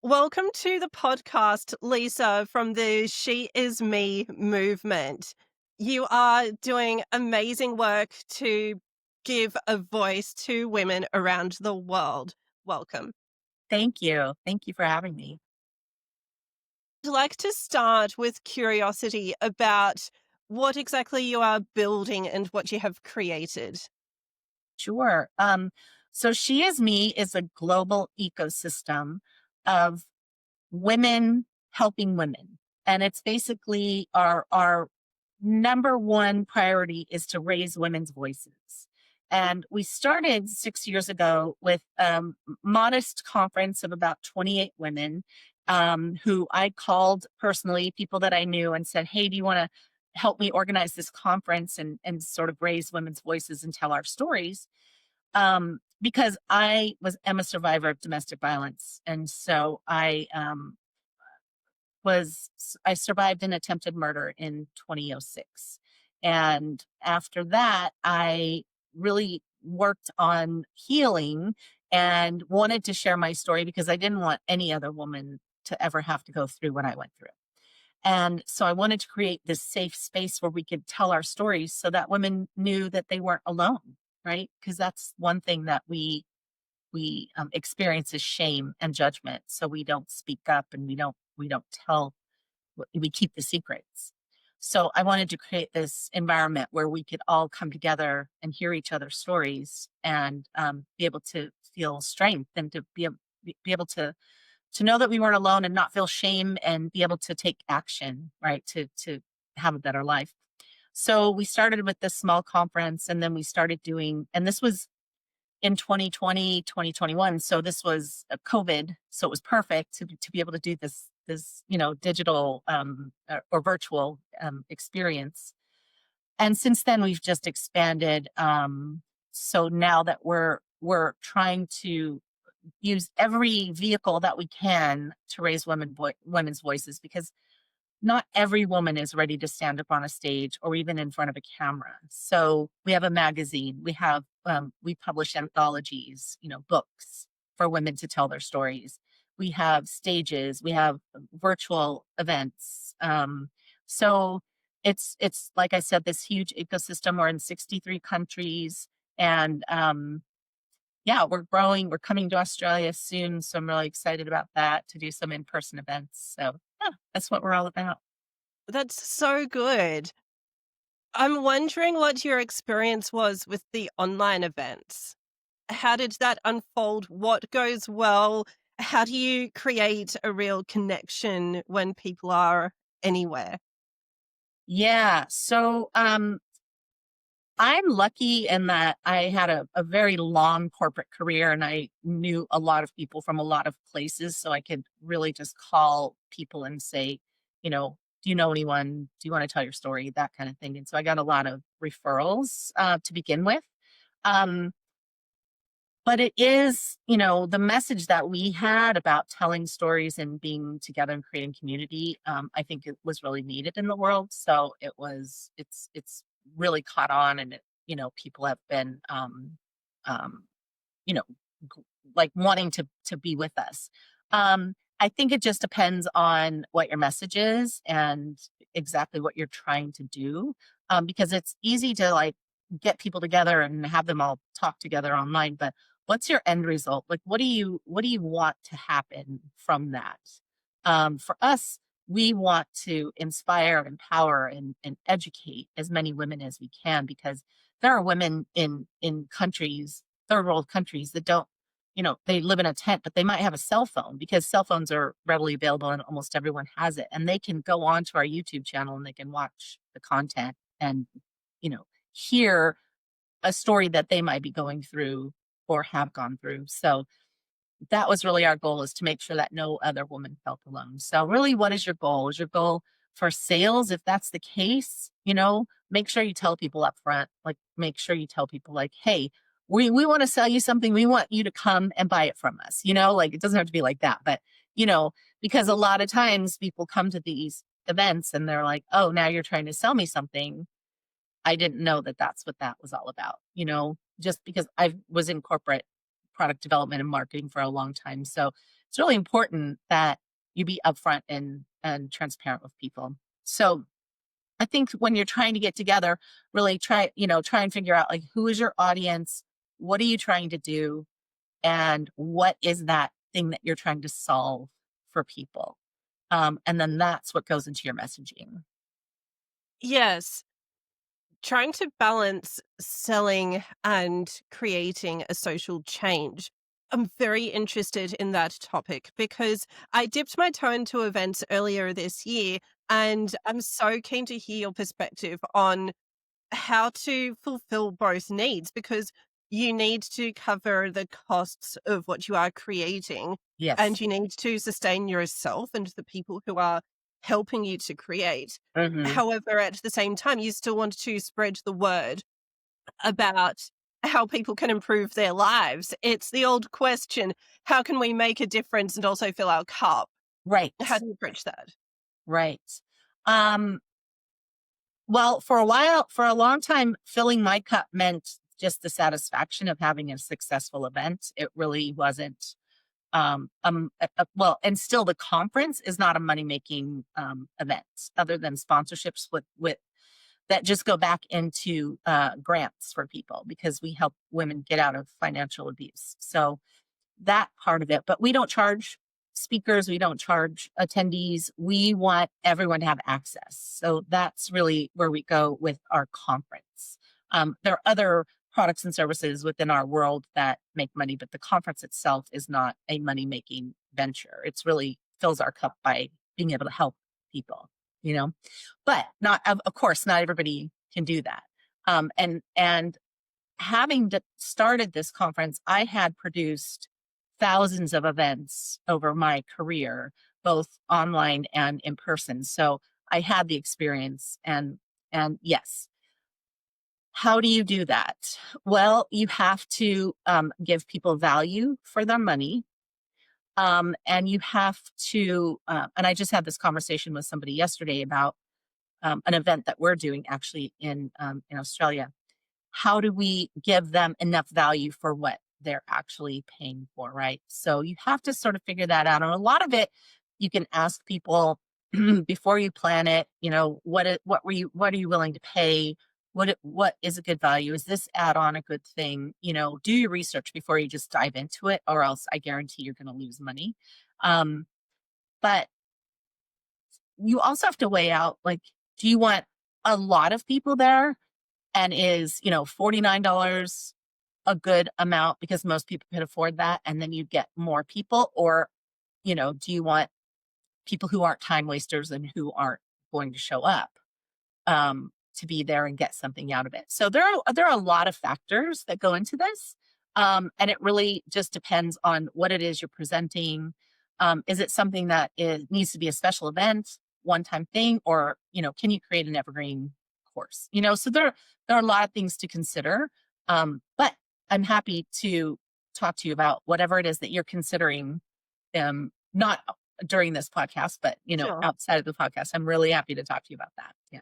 Welcome to the podcast, Lisa, from the She Is Me movement. You are doing amazing work to give a voice to women around the world. Welcome. Thank you. Thank you for having me. I'd like to start with curiosity about what exactly you are building and what you have created. Sure. So She Is Me is a global ecosystem of women helping women. And it's basically our number one priority is to raise women's voices. And we started 6 years ago with modest conference of about 28 women who I called personally, people that I knew, and said, "Hey, do you want to help me organize this conference and sort of raise women's voices and tell our stories?" Because am a survivor of domestic violence, and so I survived an attempted murder in 2006. And after that, I really worked on healing and wanted to share my story because I didn't want any other woman to ever have to go through what I went through. And so I wanted to create this safe space where we could tell our stories so that women knew that they weren't alone, right? Because that's one thing that we experience is shame and judgment. So we don't speak up and we don't tell, we keep the secrets. So I wanted to create this environment where we could all come together and hear each other's stories and be able to feel strength and to be able to know that we weren't alone and not feel shame and be able to take action, right? To have a better life. So we started with this small conference and then we started doing, and this was in 2020, 2021. So this was COVID. So it was perfect to be able to do this digital or virtual experience. And since then we've just expanded. So now that we're trying to use every vehicle that we can to raise women's voices because not every woman is ready to stand up on a stage or even in front of a camera. So we have a magazine, we publish anthologies, books for women to tell their stories. We have stages, we have virtual events. So it's like I said, this huge ecosystem. We're in 63 countries, and yeah, we're growing. We're coming to Australia soon, so I'm really excited about that to do some in-person events. So yeah, that's what we're all about. That's so good. I'm wondering what your experience was with the online events. How did that unfold? What goes well? How do you create a real connection when people are anywhere? Yeah. So I'm lucky in that I had a very long corporate career and I knew a lot of people from a lot of places. So I could really just call people and say, do you know anyone? Do you want to tell your story? That kind of thing. And so I got a lot of referrals to begin with. Um, but it is, the message that we had about telling stories and being together and creating community, I think it was really needed in the world. So it's really caught on, and people have been, um, you know, like wanting to be with us. I think it just depends on what your message is and exactly what you're trying to do, because it's easy to like get people together and have them all talk together online, but what's your end result? Like, what do you want to happen from that? For us, we want to inspire, empower, and educate as many women as we can because there are women in countries, third world countries, that don't, they live in a tent, but they might have a cell phone because cell phones are readily available and almost everyone has it. And they can go on to our YouTube channel and they can watch the content and, hear a story that they might be going through or have gone through. So that was really our goal, is to make sure that no other woman felt alone. So really, what is your goal? Is your goal for sales? If that's the case, make sure you tell people up front, like make sure you tell people like, hey, we want to sell you something. We want you to come and buy it from us. Like it doesn't have to be like that, but you know, because a lot of times people come to these events and they're like, oh, now you're trying to sell me something. I didn't know that that's what that was all about, just because I was in corporate product development and marketing for a long time. So it's really important that you be upfront and transparent with people. So I think when you're trying to get together, really try and figure out like who is your audience, what are you trying to do, and what is that thing that you're trying to solve for people. And then that's what goes into your messaging. Yes. Trying to balance selling and creating a social change. I'm very interested in that topic because I dipped my toe into events earlier this year, and I'm so keen to hear your perspective on how to fulfill both needs because you need to cover the costs of what you are creating and Yes. you need to sustain yourself and the people who are helping you to create. Hmm. However, at the same time, you still want to spread the word about how people can improve their lives. It's the old question, how can we make a difference and also fill our cup? How Right. do you approach that? Right. Um, well, for a long time, filling my cup meant just the satisfaction of having a successful event. It really wasn't well, and still the conference is not a money making event other than sponsorships with that just go back into grants for people because we help women get out of financial abuse. So that part of it, but we don't charge speakers, we don't charge attendees. We want everyone to have access. So that's really where we go with our conference. There are other products and services within our world that make money, but the conference itself is not a money making venture. It's really fills our cup by being able to help people, you know, but not, of course, not everybody can do that. And having started this conference, I had produced thousands of events over my career, both online and in person. So I had the experience and yes. How do you do that? Well, you have to give people value for their money. And you have to, and I just had this conversation with somebody yesterday about an event that we're doing actually in Australia. How do we give them enough value for what they're actually paying for, right? So you have to sort of figure that out. And a lot of it, you can ask people before you plan it, what are you willing to pay? What is a good value? Is this add-on a good thing? Do your research before you just dive into it, or else I guarantee you're going to lose money. Um, but you also have to weigh out, like, do you want a lot of people there? And is, $49 a good amount because most people can afford that, and then you get more people? Or, do you want people who aren't time wasters and who aren't going to show up to be there and get something out of it? So there are a lot of factors that go into this. And it really just depends on what it is you're presenting. Is it something that needs to be a special event, one time thing, or, can you create an evergreen course? So there are a lot of things to consider. But I'm happy to talk to you about whatever it is that you're considering. Not during this podcast, but Sure. outside of the podcast. I'm really happy to talk to you about that. Yeah.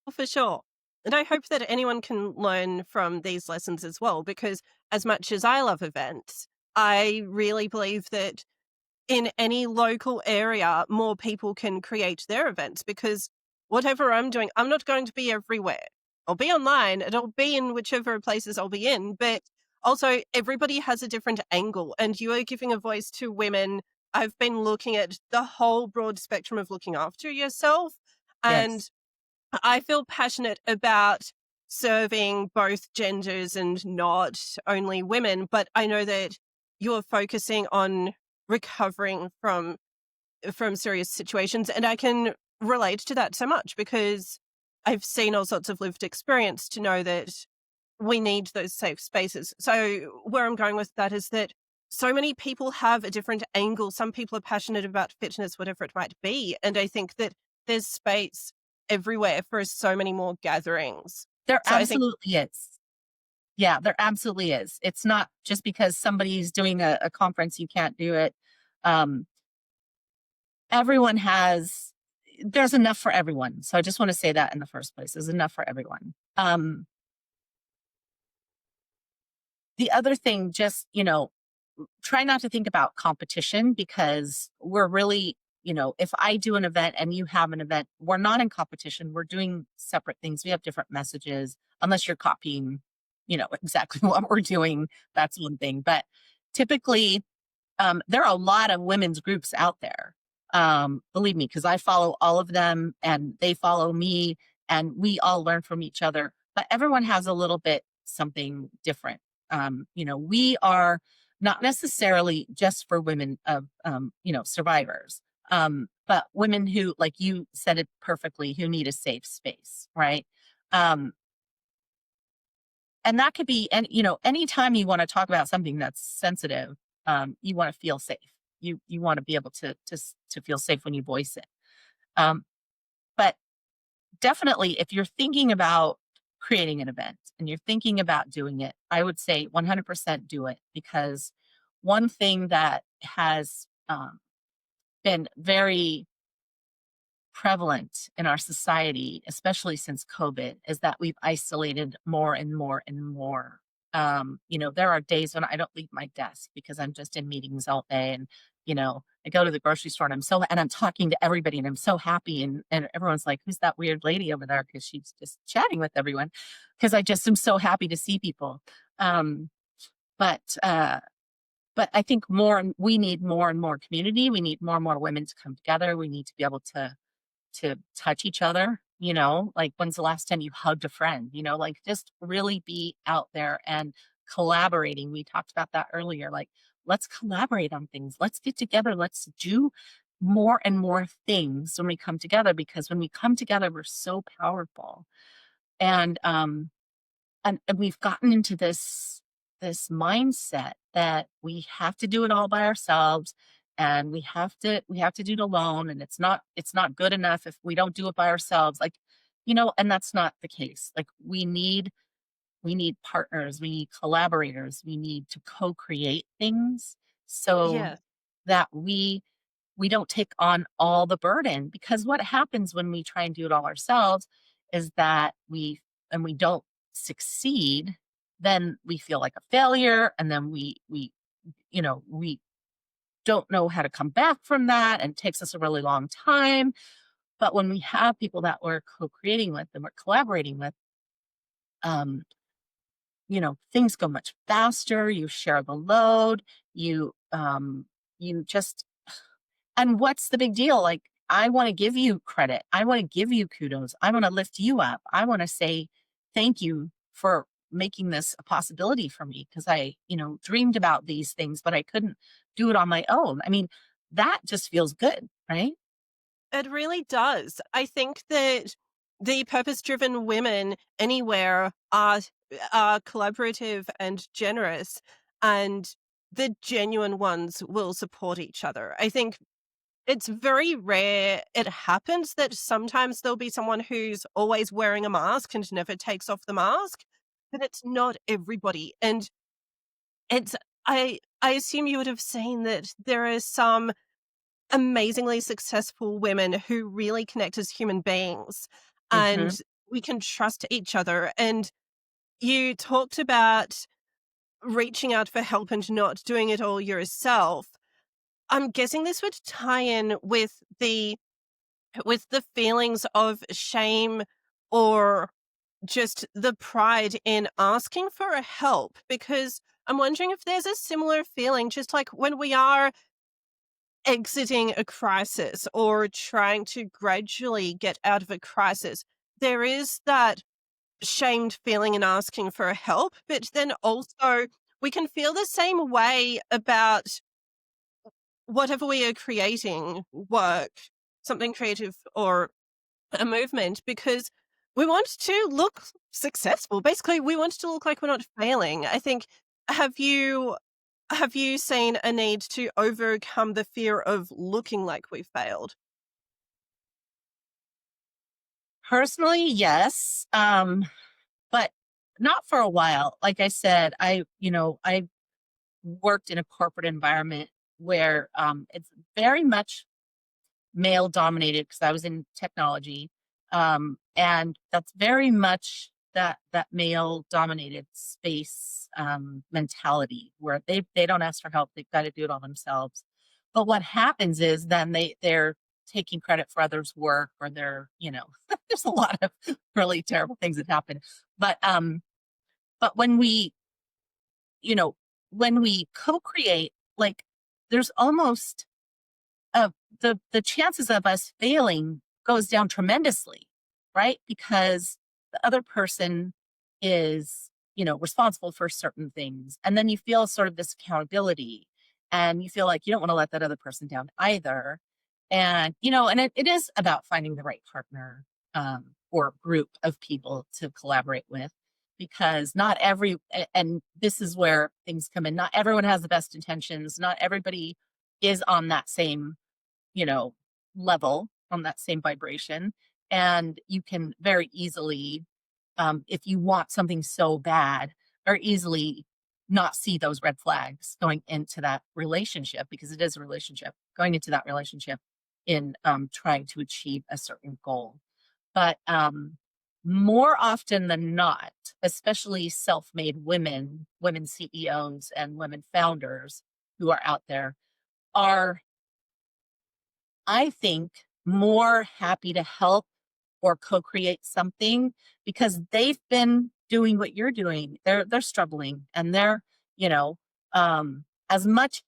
Oh, for sure. And I hope that anyone can learn from these lessons as well, because as much as I love events, I really believe that in any local area, more people can create their events because whatever I'm doing, I'm not going to be everywhere. I'll be online and I'll be in whichever places I'll be in, but also everybody has a different angle and you are giving a voice to women. I've been looking at the whole broad spectrum of looking after yourself. And Yes. I feel passionate about serving both genders and not only women, but I know that you're focusing on recovering from serious situations and I can relate to that so much because I've seen all sorts of lived experience to know that we need those safe spaces. So where I'm going with that is that so many people have a different angle. Some people are passionate about fitness, whatever it might be. And I think that there's space everywhere for so many more gatherings. There So I think, absolutely is. Yeah, there absolutely is. It's not just because somebody's doing a conference, you can't do it. Um, everyone has, there's enough for everyone. So I just want to say that in the first place, there's enough for everyone. The other thing, just, try not to think about competition, because we're really, if I do an event and you have an event, we're not in competition. We're doing separate things. We have different messages, unless you're copying, exactly what we're doing. That's one thing. But typically, there are a lot of women's groups out there. Believe me, because I follow all of them and they follow me, and we all learn from each other. But everyone has a little bit something different. We are not necessarily just for women of, survivors, but women who, like you said it perfectly, who need a safe space, right? Um, and that could be, and anytime you want to talk about something that's sensitive, you want to feel safe. You want to be able to feel safe when you voice it. Um, but definitely, if you're thinking about creating an event and you're thinking about doing it, I would say 100% do it, because one thing that has been very prevalent in our society, especially since COVID, is that we've isolated more and more and more. There are days when I don't leave my desk because I'm just in meetings all day, and I go to the grocery store and I'm talking to everybody and I'm so happy, and everyone's like, "Who's that weird lady over there?" Because she's just chatting with everyone. Because I just am so happy to see people. Um, but but I think we need more and more community. We need more and more women to come together. We need to be able to touch each other, like, when's the last time you hugged a friend, like, just really be out there and collaborating. We talked about that earlier. Like, let's collaborate on things. Let's get together. Let's do more and more things when we come together, because when we come together, we're so powerful. And and we've gotten into this mindset that we have to do it all by ourselves, and we have to do it alone, and it's not good enough if we don't do it by ourselves, like, and that's not the case. Like, we need partners, we need collaborators, we need to co-create things, so Yeah. that we don't take on all the burden. Because what happens when we try and do it all ourselves is that we don't succeed, then we feel like a failure, and then we don't know how to come back from that, and it takes us a really long time. But when we have people that we're co-creating with and we're collaborating with, um, things go much faster. You share the load. You just, and what's the big deal? Like, I want to give you credit. I want to give you kudos. I want to lift you up. I want to say thank you for making this a possibility for me, because I, dreamed about these things, but I couldn't do it on my own. I mean, that just feels good, right? It really does. I think that the purpose-driven women anywhere are collaborative and generous, and the genuine ones will support each other. I think it's very rare it happens that sometimes there'll be someone who's always wearing a mask and never takes off the mask, but it's not everybody. And it's I assume you would have seen that there are some amazingly successful women who really connect as human beings, Hmm. and we can trust each other. And you talked about reaching out for help and not doing it all yourself. I'm guessing this would tie in with the feelings of shame, or just the pride in asking for a help, because I'm wondering if there's a similar feeling, just like when we are exiting a crisis or trying to gradually get out of a crisis, there is that shamed feeling in asking for help, but then also we can feel the same way about whatever we are creating, work, something creative, or a movement, because we want to look successful. Basically, we want to look like we're not failing. I think, have you have you seen a need to overcome the fear of looking like we failed? Personally, yes. But not for a while. Like I said, I worked in a corporate environment where it's very much male dominated, because I was in technology. And that's very much that male dominated space mentality where they don't ask for help, they've got to do it all themselves. But what happens is then they're taking credit for others' work, or they're, there's a lot of really terrible things that happen. But when we, you know, when we co-create, like, there's almost the chances of us failing goes down tremendously, right? Because the other person is, responsible for certain things. And then you feel sort of this accountability, and you feel like you don't want to let that other person down either. And, and it is about finding the right partner, or group of people to collaborate with, because not every, and this is where things come in. Not everyone has the best intentions. Not everybody is on that same, you know, level, on that same vibration. And you can very easily, if you want something so bad, very easily not see those red flags going into that relationship, because it is a relationship, going into that relationship in trying to achieve a certain goal. But more often than not, especially self-made women CEOs and women founders who are out there, are, I think, more happy to help or co-create something because they've been doing what you're doing. They're struggling, and they're, you know, as much,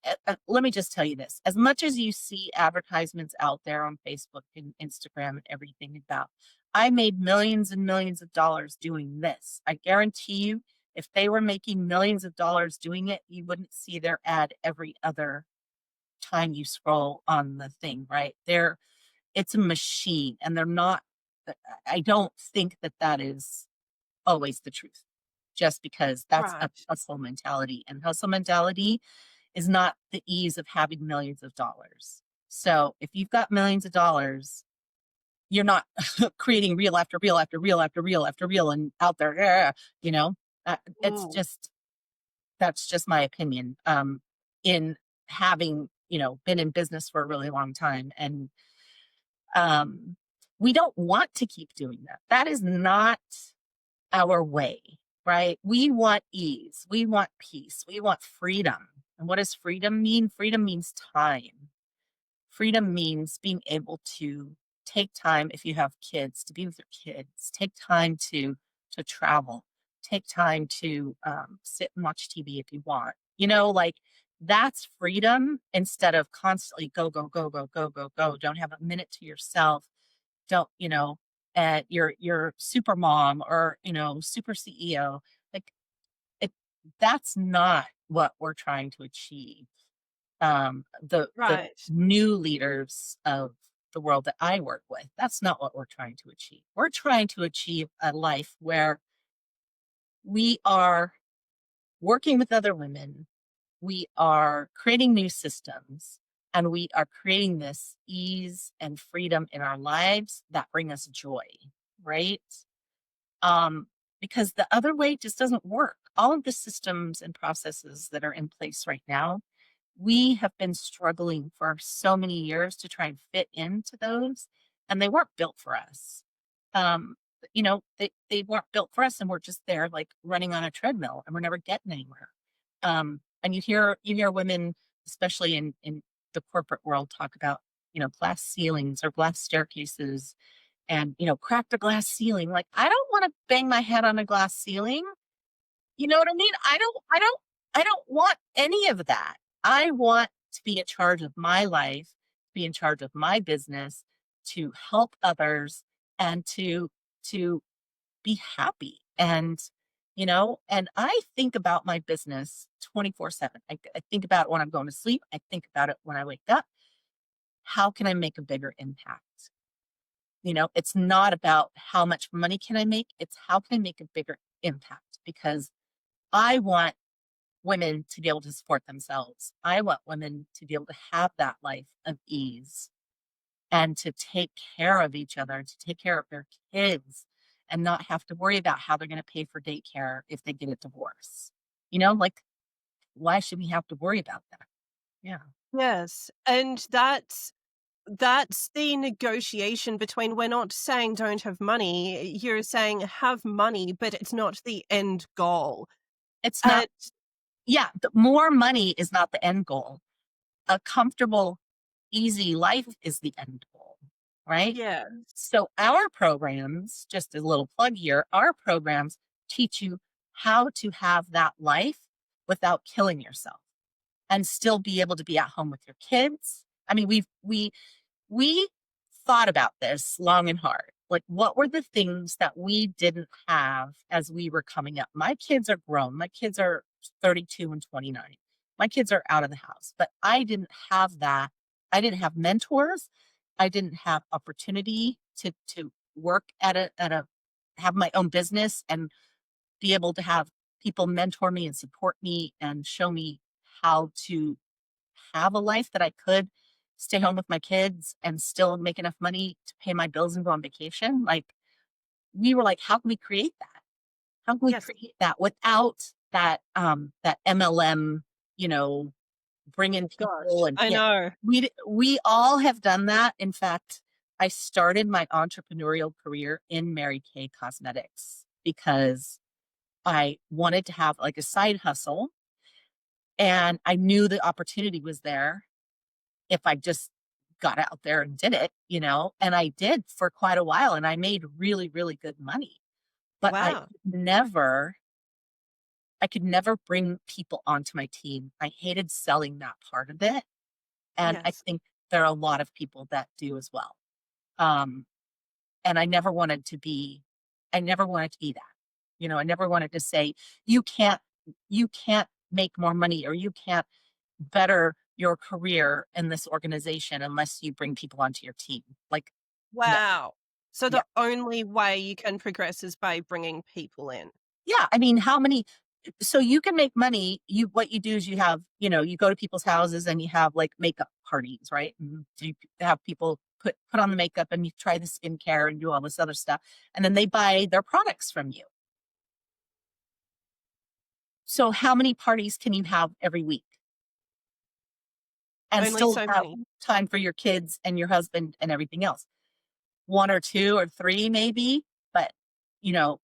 let me just tell you this, as much as you see advertisements out there on Facebook and Instagram and everything about, I made millions and millions of dollars doing this. I guarantee you, if they were making millions of dollars doing it, you wouldn't see their ad every other time you scroll on the thing, right? It's a machine, and they're not, I don't think that that is always the truth, just because that's a Right. hustle mentality, and hustle mentality is not the ease of having millions of dollars. So if you've got millions of dollars, you're not creating reel after reel after reel after reel after reel and out there, you know, it's Mm. just, that's just my opinion. In having, been in business for a really long time, and um, we don't want to keep doing that. That is not our way, right? We want ease. We want peace. We want freedom. And what does freedom mean? Freedom means time. Freedom means being able to take time, if you have kids, to be with your kids, take time to travel, take time to sit and watch TV if you want. Like, that's freedom, instead of constantly go, go, go, go, go, go, go. Don't have a minute to yourself. Don't, you're super mom, or, super CEO. Like, it, that's not what we're trying to achieve. The Right. new leaders of the world that I work with, that's not what we're trying to achieve. We're trying to achieve a life where we are working with other women, we are creating new systems, and we are creating this ease and freedom in our lives that bring us joy, right? Um, because the other way just doesn't work. All of the systems and processes that are in place right now, we have been struggling for so many years to try and fit into those, and they weren't built for us. Um, they weren't built for us, and we're just there like running on a treadmill, and we're never getting anywhere. And you hear women, especially in the corporate world, talk about, glass ceilings or glass staircases, and, crack the glass ceiling. Like, I don't want to bang my head on a glass ceiling. You know what I mean? I don't want any of that. I want to be in charge of my life, be in charge of my business, to help others, and to be happy. And I think about my business 24/7. I think about it when I'm going to sleep. I think about it when I wake up. How can I make a bigger impact? It's not about how much money can I make, it's how can I make a bigger impact, because I want women to be able to support themselves. I want women to be able to have that life of ease, and to take care of each other, to take care of their kids, and not have to worry about how they're going to pay for daycare if they get a divorce. Like, why should we have to worry about that? Yeah. Yes. And that. that's the negotiation between we're not saying don't have money, you're saying have money, but it's not the end goal. It's not, And yeah, the more money is not the end goal. A comfortable, easy life is the end goal, right? yeah, So our programs, just a little plug here, our programs teach you how to have that life without killing yourself and still be able to be at home with your kids. I mean, we thought about this long and hard. Like, what were the things that we didn't have as we were coming up? My kids are grown. My kids are 32 and 29. My kids are out of the house, but I didn't have that. I didn't have mentors. I didn't have opportunity to work at a have my own business and be able to have people mentor me and support me and show me how to have a life that I could stay home with my kids and still make enough money to pay my bills and go on vacation. Like, we were like, how can we create that? How can we yes, create that without that MLM, you know, bring in people gosh, and I yeah, know. we all have done that. In fact, I started my entrepreneurial career in Mary Kay Cosmetics because I wanted to have like a side hustle and I knew the opportunity was there if I just got out there and did it, and I did for quite a while and I made really, really good money. But Wow, I could never bring people onto my team. I hated selling that part of it. And I yes. think there are a lot of people that do as well. Um, and I never wanted to be that. I never wanted to say, you can't, you can't make more money or you can't better your career in this organization unless you bring people onto your team. Like, no. Wow. So Yeah. the only way you can progress is by bringing people in. Yeah. I mean, how many so you can make money. What you do is you go to people's houses and you have like makeup parties, right? And so you have people put on the makeup and you try the skincare and do all this other stuff. And then they buy their products from you. So how many parties can you have every week and Only still so have many. time for your kids and your husband and everything else? One or two or three maybe, but,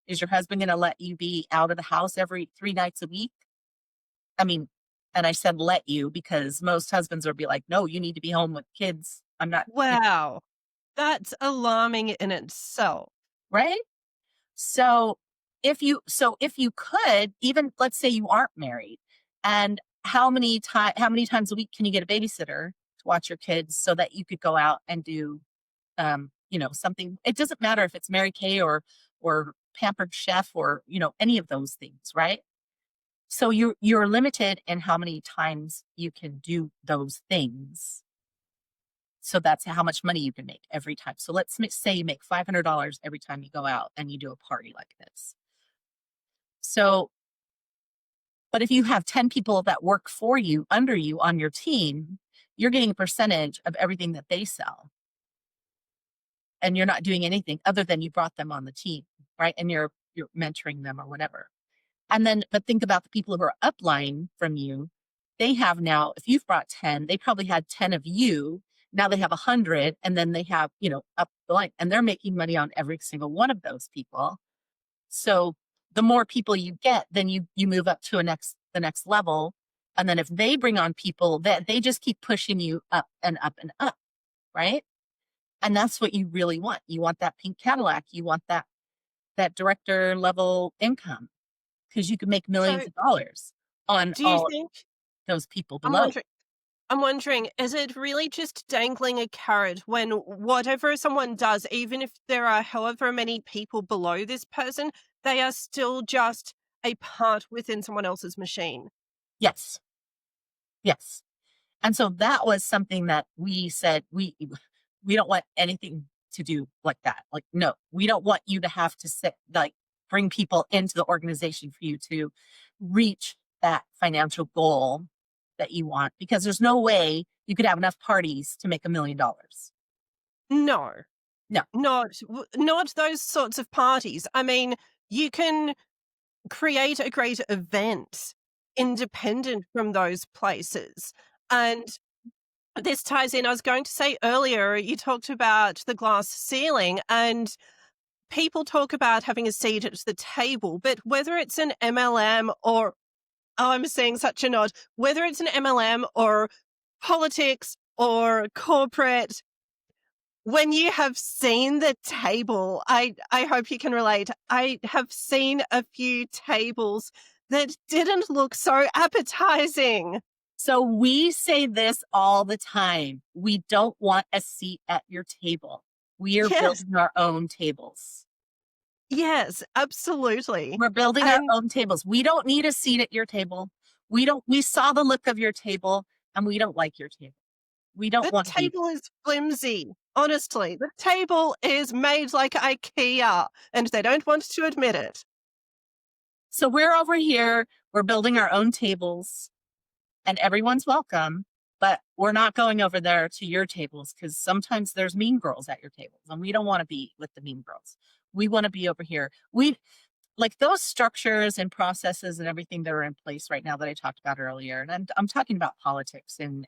is your husband gonna let you be out of the house every 3 nights a week? I mean, and I said let you because most husbands would be like, "No, you need to be home with kids. I'm not," Wow. That's alarming in itself. right? So if you could, even let's say you aren't married, and how many times a week can you get a babysitter to watch your kids so that you could go out and do something. It doesn't matter if it's Mary Kay or Pampered Chef or, any of those things, right? So you're limited in how many times you can do those things. So that's how much money you can make every time. So say you make $500 every time you go out and you do a party like this. So, but if you have 10 people that work for you, under you on your team, you're getting a percentage of everything that they sell. And you're not doing anything other than you brought them on the team, right? And you're mentoring them or whatever. And then, but think about the people who are upline from you. They have now, if you've brought 10, they probably had 10 of you. Now they have 100, and then they have, up the line, and they're making money on every single one of those people. So the more people you get, then you move up to the next level. And then if they bring on people, that they just keep pushing you up and up and up, right? And that's what you really want. You want that pink Cadillac. You want that director level income because you can make So millions of dollars on do you all think those people I'm below. wondering I'm wondering, is it really just dangling a carrot when whatever someone does, even if there are however many people below this person, they are still just a part within someone else's machine? Yes. Yes. And so that was something that we said we don't want anything to do like that. Like, no, we don't want you to have to sit like bring people into the organization for you to reach that financial goal that you want because there's no way you could have enough parties to make $1 million. No, No. not those sorts of parties. I mean, you can create a great event independent from those places. And This ties in. I was going to say earlier, you talked about the glass ceiling, and people talk about having a seat at the table, but whether it's an MLM or, oh, I'm seeing such a nod, whether it's an MLM or politics or corporate, when you have seen the table, I hope you can relate. I have seen a few tables that didn't look so appetizing. So we say this all the time. We don't want a seat at your table. We are Yes, building our own tables. yes, absolutely. We're building our And own tables. We don't need a seat at your table. We saw the look of your table and we don't like your table. We don't the want to be. table is flimsy. Honestly, the table is made like IKEA, and they don't want to admit it. So we're over here, we're building our own tables and everyone's welcome, but we're not going over there to your tables because sometimes there's mean girls at your tables and we don't want to be with the mean girls. We want to be over here. We like those structures and processes and everything that are in place right now that I talked about earlier. And I'm talking about politics and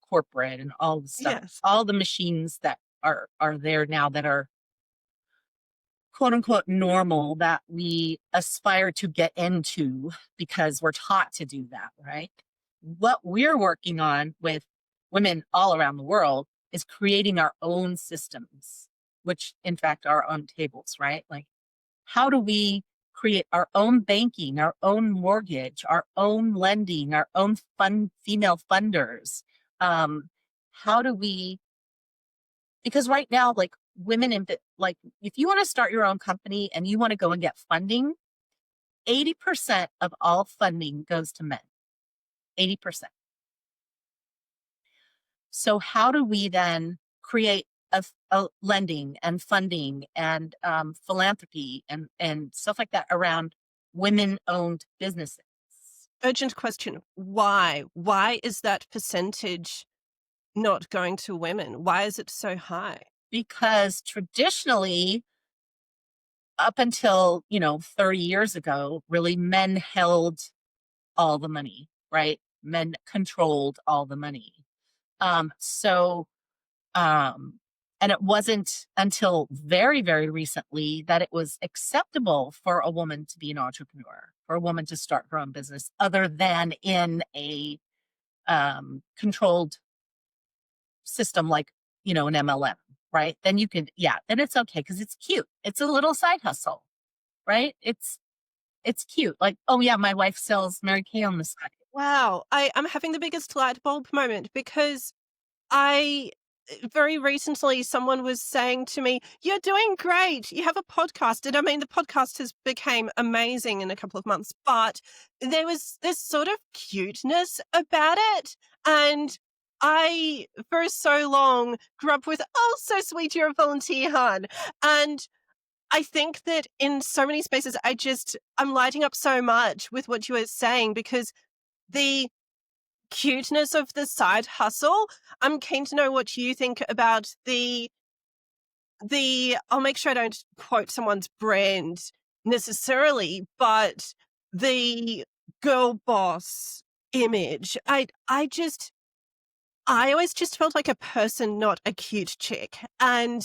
corporate and all the stuff, Yes. all the machines that are there now that are quote unquote normal that we aspire to get into because we're taught to do that, right? What we're working on with women all around the world is creating our own systems, which in fact are our own tables, right? Like, how do we create our own banking, our own mortgage, our own lending, our own female funders? How do we, because right now, like women in, like, if you want to start your own company and you want to go and get funding, 80% of all funding goes to men, 80%. So how do we then create a lending and funding and philanthropy and stuff like that around women-owned businesses? Urgent question. Why? Why is that percentage not going to women? Why is it so high? Because traditionally, up until 30 years ago, really men held all the money, right? Men controlled all the money. So Um, and it wasn't until very, very recently that it was acceptable for a woman to be an entrepreneur, for a woman to start her own business, other than in a controlled system like, an MLM, right? Then you could, yeah, then it's okay because it's cute. It's a little side hustle, right? It's cute. Like, oh yeah, my wife sells Mary Kay on the side. Wow. I'm having the biggest light bulb moment because I very recently someone was saying to me, "You're doing great. You have a podcast." And I mean, the podcast has became amazing in a couple of months, but there was this sort of cuteness about it. And I, for so long, grew up with, "Oh, so sweet, you're a volunteer, hon." And I think that in so many spaces, I'm lighting up so much with what you were saying because the cuteness of the side hustle. I'm keen to know what you think about the I'll make sure I don't quote someone's brand necessarily, but the girl boss image. I always just felt like a person, not a cute chick. And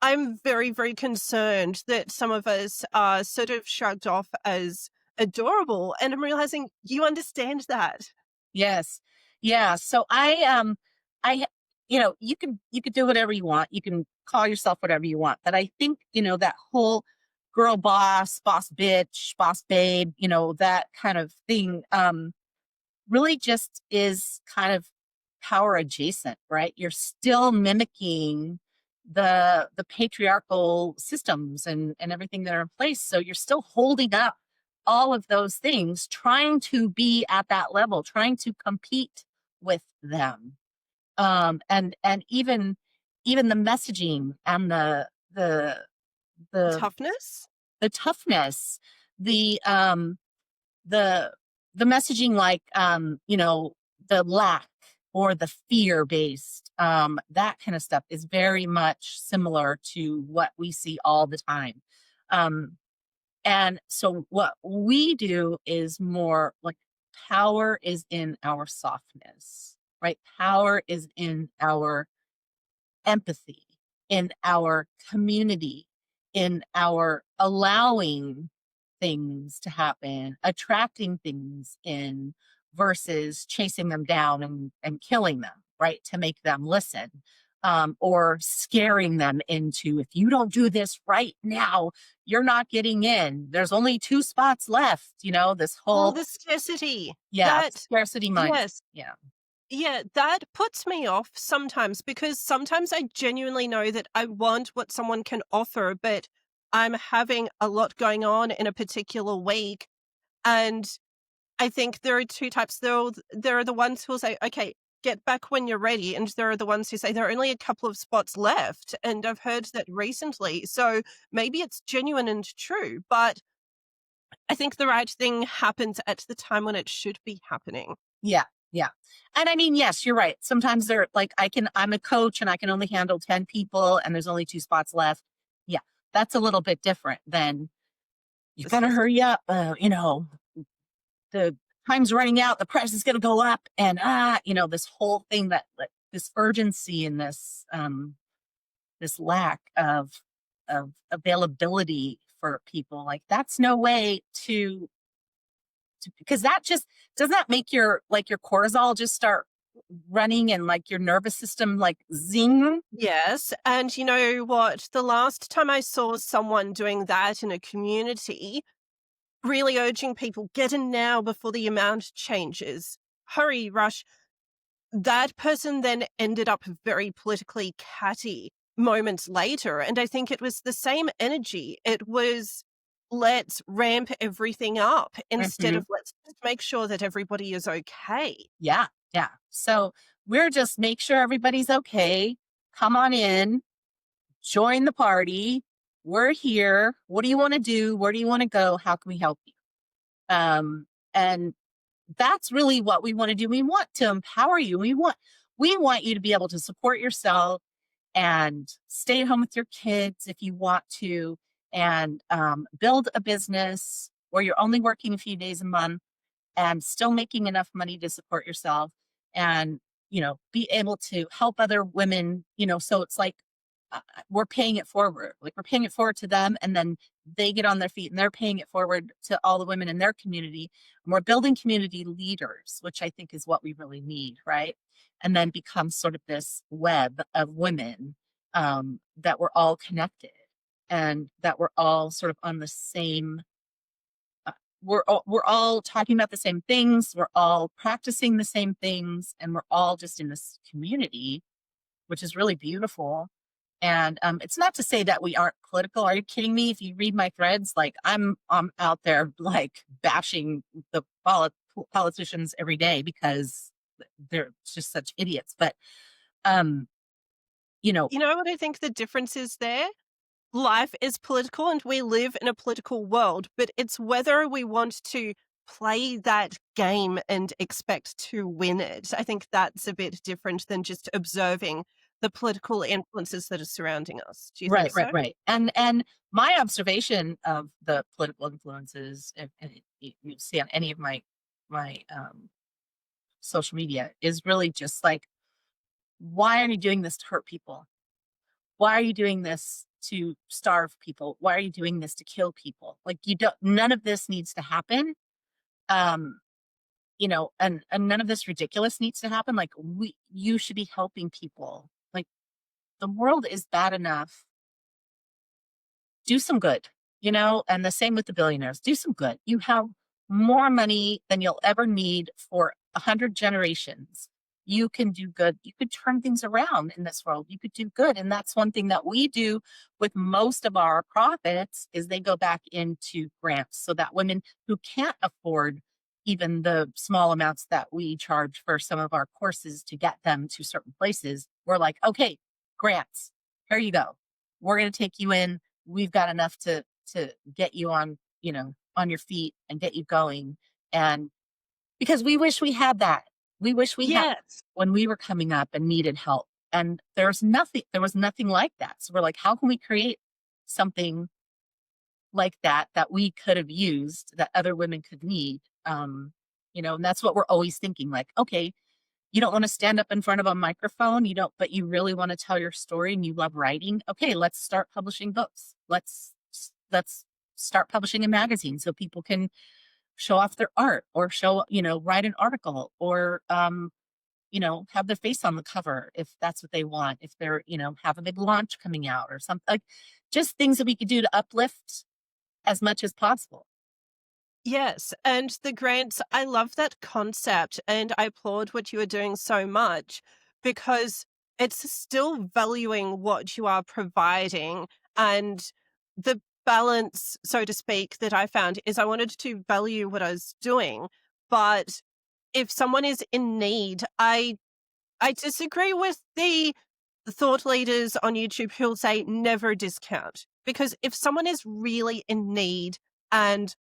I'm very, very concerned that some of us are sort of shrugged off as adorable. And I'm realizing you understand that. Yes. Yeah. So I you can do whatever you want. You can call yourself whatever you want. But I think, that whole girl boss, boss bitch, boss babe, that kind of thing really just is kind of power adjacent, right? You're still mimicking the patriarchal systems and everything that are in place. So you're still holding up all of those things, trying to be at that level, trying to compete with them. And even the messaging and the the Toughness? the toughness, the the the messaging like the lack or the fear based that kind of stuff is very much similar to what we see all the time. Um and so what we do is more like power is in our softness. right? Power is in our empathy, in our community, in our allowing things to happen, attracting things in versus chasing them down and killing them, right? To make them listen. Or scaring them into, if you don't do this right now, you're not getting in. There's only 2 spots left, this All whole, the scarcity. yeah, That scarcity mindset. yes. Yeah. Yeah, that puts me off sometimes because sometimes I genuinely know that I want what someone can offer, but I'm having a lot going on in a particular week. And I think there are 2 types. There are the ones who will say, "Okay, get back when you're ready," and there are the ones who say, "There are only a couple of spots left," and I've heard that recently. So maybe it's genuine and true, but I think the right thing happens at the time when it should be happening. Yeah, yeah. And I mean, yes, you're right. Sometimes they're like, I'm a coach and I can only handle 10 people and there's only 2 spots left. Yeah, that's a little bit different than you gotta hurry up. The time's running out, the price is gonna go up, and this whole thing that like this urgency and this lack of availability for people. Like that's no way because that just does not make your cortisol just start running and like your nervous system like zing. Yes, and you know what? The last time I saw someone doing that in a community, really urging people, "Get in now before the amount changes. Hurry, rush." That person then ended up very politically catty moments later, and I think it was the same energy. It was, "Let's ramp everything up," instead Mhm. of, "Let's just make sure that everybody is okay." Yeah, yeah. So we're just make sure everybody's okay. Come on in, join the party. We're here. What do you want to do? Where do you want to go? How can we help you? And that's really what we want to do. We want to empower you. We want you to be able to support yourself and stay at home with your kids if you want to, and build a business where you're only working a few days a month and still making enough money to support yourself, and be able to help other women, so it's like we're paying it forward, like we're paying it forward to them, and then they get on their feet and they're paying it forward to all the women in their community, and we're building community leaders, which I think is what we really need, right? And then become sort of this web of women, that we're all connected and that we're all sort of on the same, we're all talking about the same things, we're all practicing the same things, and we're all just in this community, which is really beautiful. And it's not to say that we aren't political. Are you kidding me? If you read my threads, like I'm out there like bashing the politicians every day because they're just such idiots. But um, you know, You know what I think the difference is there? Life is political and we live in a political world, but it's whether we want to play that game and expect to win it. I think that's a bit different than just observing the political influences that are surrounding us. Do you think right, right, so? right. And my observation of the political influences, and you see on any of my social media, is really just like, why are you doing this to hurt people? Why are you doing this to starve people? Why are you doing this to kill people? Like you don't, none of this needs to happen. Um, and none of this ridiculous needs to happen. Like you should be helping people. Like the world is bad enough. Do some good, and the same with the billionaires. Do some good. You have more money than you'll ever need for 100 generations. You can do good. You could turn things around in this world. You could do good. And that's one thing that we do with most of our profits is they go back into grants so that women who can't afford even the small amounts that we charge for some of our courses to get them to certain places, we're like, okay, grants, here you go. We're going to take you in. We've got enough to get you on your feet and get you going. And because we wish we had that. We wish we had Yes. when we were coming up and needed help. And there was nothing like that. So we're like, how can we create something like that we could have used that other women could need? And that's what we're always thinking, like, okay, You don't want to stand up in front of a microphone, you don't, but you really want to tell your story and you love writing. Okay, let's start publishing books. Let's start publishing a magazine so people can show off their art, or write an article, or have their face on the cover if that's what they want. If they're, have a big launch coming out or something, like just things that we could do to uplift as much as possible. Yes, and the grants, I love that concept, and I applaud what you are doing so much because it's still valuing what you are providing. And the balance, so to speak, that I found is I wanted to value what I was doing. But if someone is in need, I disagree with the thought leaders on YouTube who'll say never discount. Because if someone is really in need and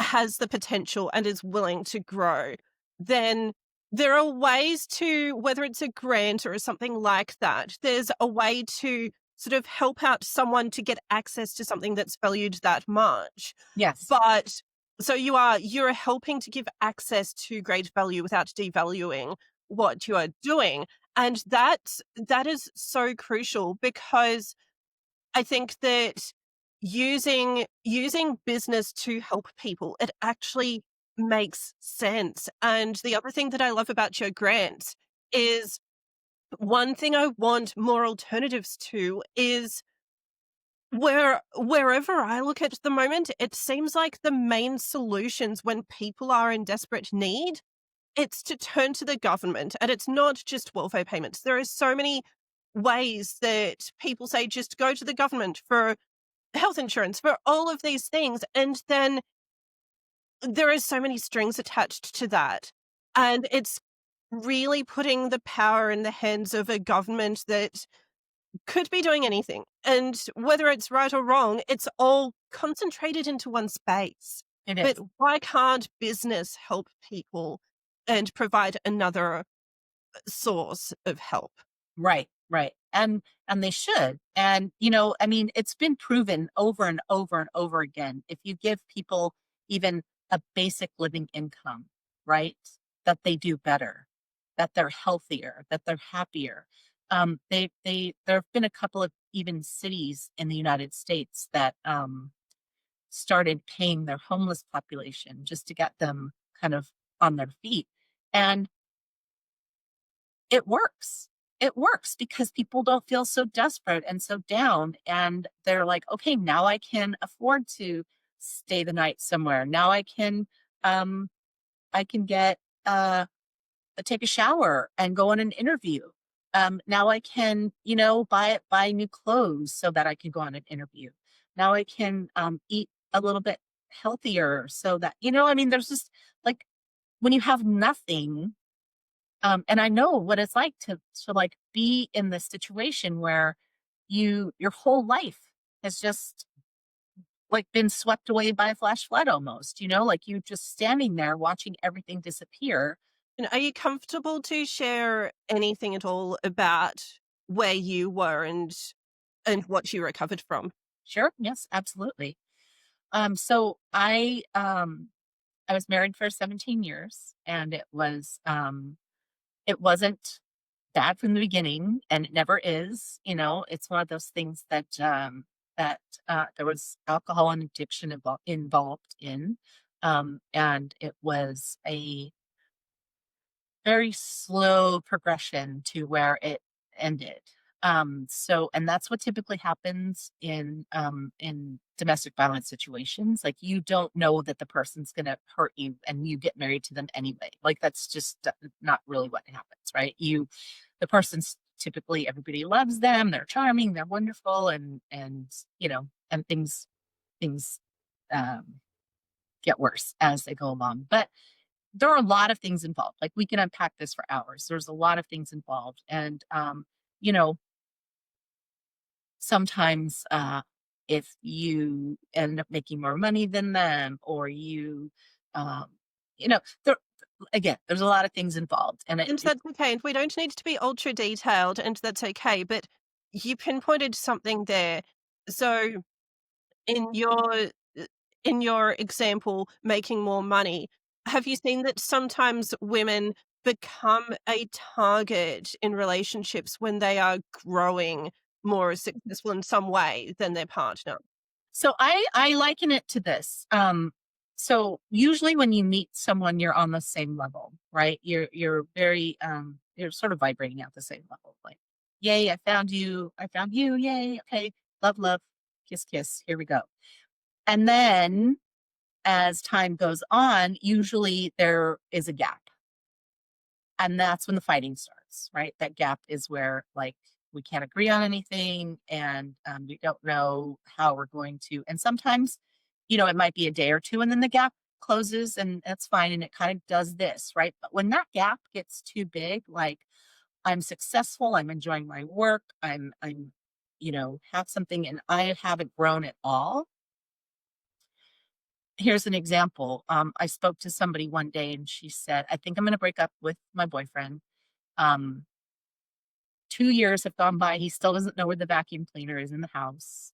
has the potential and is willing to grow, then there are ways to, whether it's a grant or something like that, there's a way to sort of help out someone to get access to something that's valued that much. Yes. But so you're helping to give access to great value without devaluing what you are doing. And that is so crucial because I think that using business to help people, it actually makes sense. And the other thing that I love about your grants is one thing I want more alternatives to is wherever I look at the moment, it seems like the main solutions when people are in desperate need, it's to turn to the government, and it's not just welfare payments. There are so many ways that people say just go to the government for health insurance, for all of these things, and then there is so many strings attached to that, and it's really putting the power in the hands of a government that could be doing anything, and whether it's right or wrong, it's all concentrated into one space. It But is. why can't business help people and provide another source of help? Right, right. And they should. And I mean, it's been proven over and over and over again. If you give people even a basic living income, right? That they do better, that they're healthier, that they're happier. There have been a couple of even cities in the United States that started paying their homeless population just to get them kind of on their feet. And it works. It works because people don't feel so desperate and so down, and they're like, "Okay, now I can afford to stay the night somewhere. Now um, I can get, take a shower and go on an interview. Now I can, buy new clothes so that I can go on an interview. Now I can, eat a little bit healthier so that," I mean, there's just like when you have nothing, and I know what it's like to like be in this situation where your whole life has just like been swept away by a flash flood almost, like you just standing there watching everything disappear. And are you comfortable to share anything at all about where you were and what you recovered from? Sure, yes, absolutely. So I was married for 17 years, and it wasn't bad from the beginning, and it never is. It's one of those things that there was alcohol and addiction involved in, and it was a very slow progression to where it ended. And that's what typically happens in domestic violence situations. Like you don't know that the person's gonna hurt you and you get married to them anyway. Like that's just not really what happens, right? The person's typically everybody loves them, they're charming, they're wonderful, and things um get worse as they go along. But there are a lot of things involved. Like we can unpack this for hours. There's a lot of things involved. And you know, sometimes if you end up making more money than them, or um there again, there's a lot of things involved. And And that's okay, and we don't need to be ultra detailed, and that's okay, but you pinpointed something there. So in your in your example, making more money, have you seen that sometimes women become a target in relationships when they are growing more successful in some way than their partner? So I liken it to this. So usually when you meet someone, you're on the same level, right? You're very you're sort of vibrating at the same level. Like, yay, I found you, yay, okay, love, love, kiss, kiss, here we go. And then as time goes on, usually there is a gap. And that's when the fighting starts, right? That gap is where, like, we can't agree on anything, and we don't know how we're going to. And sometimes, it might be a day or two, and then the gap closes, and that's fine. And it kind of does this, right? But when that gap gets too big, like, I'm successful, I'm enjoying my work, have something, and I haven't grown at all. Here's an example. I spoke to somebody one day, and she said, "I think I'm going to break up with my boyfriend." Um, 2 years have gone by, he still doesn't know where the vacuum cleaner is in the house.